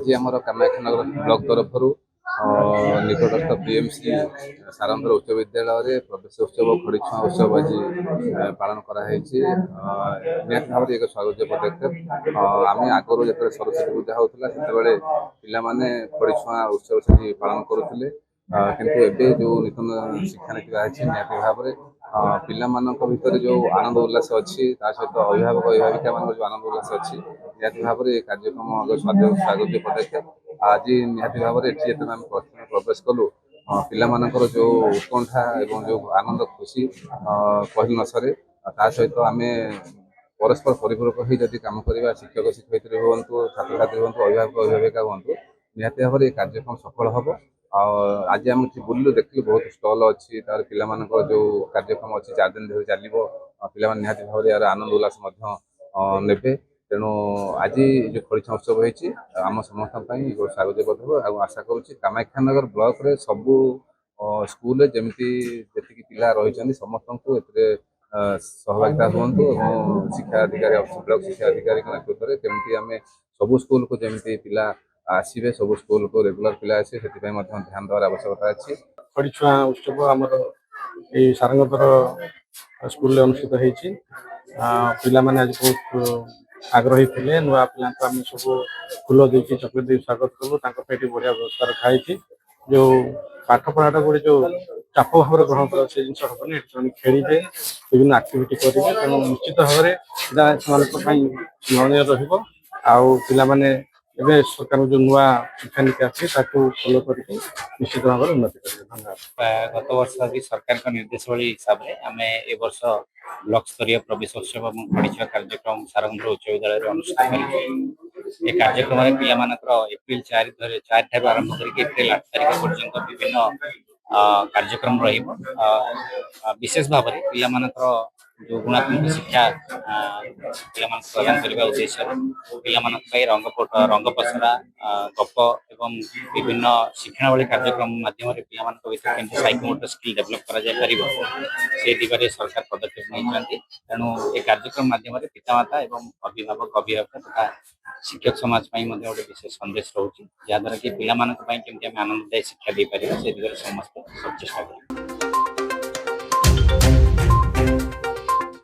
आज आमर कामाख्यानगर ब्लॉक तरफ निकटस्थ पीएमसी सारंगर उच्च विद्यालय प्रवेश उत्सव खड़ीछुआ उत्सव आज पालन कराई निहत भाव एक स्वागत पदक्षेप आम आगुरी जो सरस्वती पूजा होता से पाने खड़ीछुआ उत्सव से पालन करुले किंतु एबे जो नूतन शिक्षा नीति बाहरी निहत भाव पिला भितर जो आनंद उल्लास अच्छी सहित अभिभावक अभिभाविका मान जो आनंद उल्लास अच्छी निहत भाव कार्यक्रम स्वागत पदक्षेप आज निहत भाव आम प्रवेश कलु पिलाମାନଙ୍କର जो उत्कंठा एवं जो आनंद खुशी कही न सरे सहित आम परस्पर परिपूरक हो जदि कम करवा शिक्षक शिक्षयित्री हूँ छात्र छात्री हूँ अभिभावक अभिभाविका हूँ निहत भाव कार्यक्रम सफल हम आज आम बुलू देखिलु बहुत स्टल अच्छी तार पिलाମାନଙ୍କର जो कार्यक्रम अच्छी 4 दिन धरी चलो पिला निहत भाव यार आनंद उल्लास नेबे तेणु आज जो खड़ीछुआ उत्सव होती आम समस्त स्वागत पदक आशा करुँच कामाख्यानगर ब्लॉक रे सबू स्कूल जमी जी पिला रही समस्त को सहभागिता हूँ शिक्षा अधिकारी ब्लॉक शिक्षा अधिकारी नेतृत्व में केमती आम सबू स्कूल को जमी पिला आसवे सब स्कूल को रेगुलर पिला आसे से ध्यान देवार आवश्यकता अच्छी खड़ीछुआ उत्सव आमर ये सारंगतर स्कूल अनुष्ठित होती पिला माने आज बहुत आग्रही थे नुआ पिला आम सब फूल देकी चॉकलेट दे स्वागत कलु पेटी बढ़िया व्यवस्था रखाई जो पाठ पढ़ाटा गोटे जो चाप भाव ग्रहण कर जिन हेनी खेलिए विभिन्न आक्टिविटी करेंगे तेणु निश्चित भाव में स्मरणीय रहा एवं सरकार जो नुआ शिक्षा नीति आसी फॉलो करके निश्चित भाव में उन्नति करेंगे। धन्यवाद। गत वर्ष भी सरकार निर्देशावली हिसाब से आम ए वर्ष ब्लॉक स्तरीय प्रवेश उत्सव और खड़ीछुआ कार्यक्रम सारंगपुर उच्च विद्यालय अनुष्ठित ये कार्यक्रम में पिला एप्रिल 4 ठार आरंभ कर एप्रिल 8 तारिख पर्यंत विभिन्न कार्यक्रम विशेष भाव में पिला जो गुणात्मक शिक्षा पिला प्रदान करने उद्देश्य पिला रंग पसरा गप एवं विभिन्न शिक्षणावली कार्यक्रम माध्यम पिला साइकोमोटर स्किल डेभलप कर दिगरे सरकार पदक्षेप नहीं तेणु ये कार्यक्रम माध्यम पितामाता एवं अभिभावक अभिभावक तथा शिक्षक समाज गोटे विशेष संदेश रोचे जहाद्वारा कि पिला केमती आनंददायी शिक्षा दे पारे से दिगरे समस्त चेष्टा करें।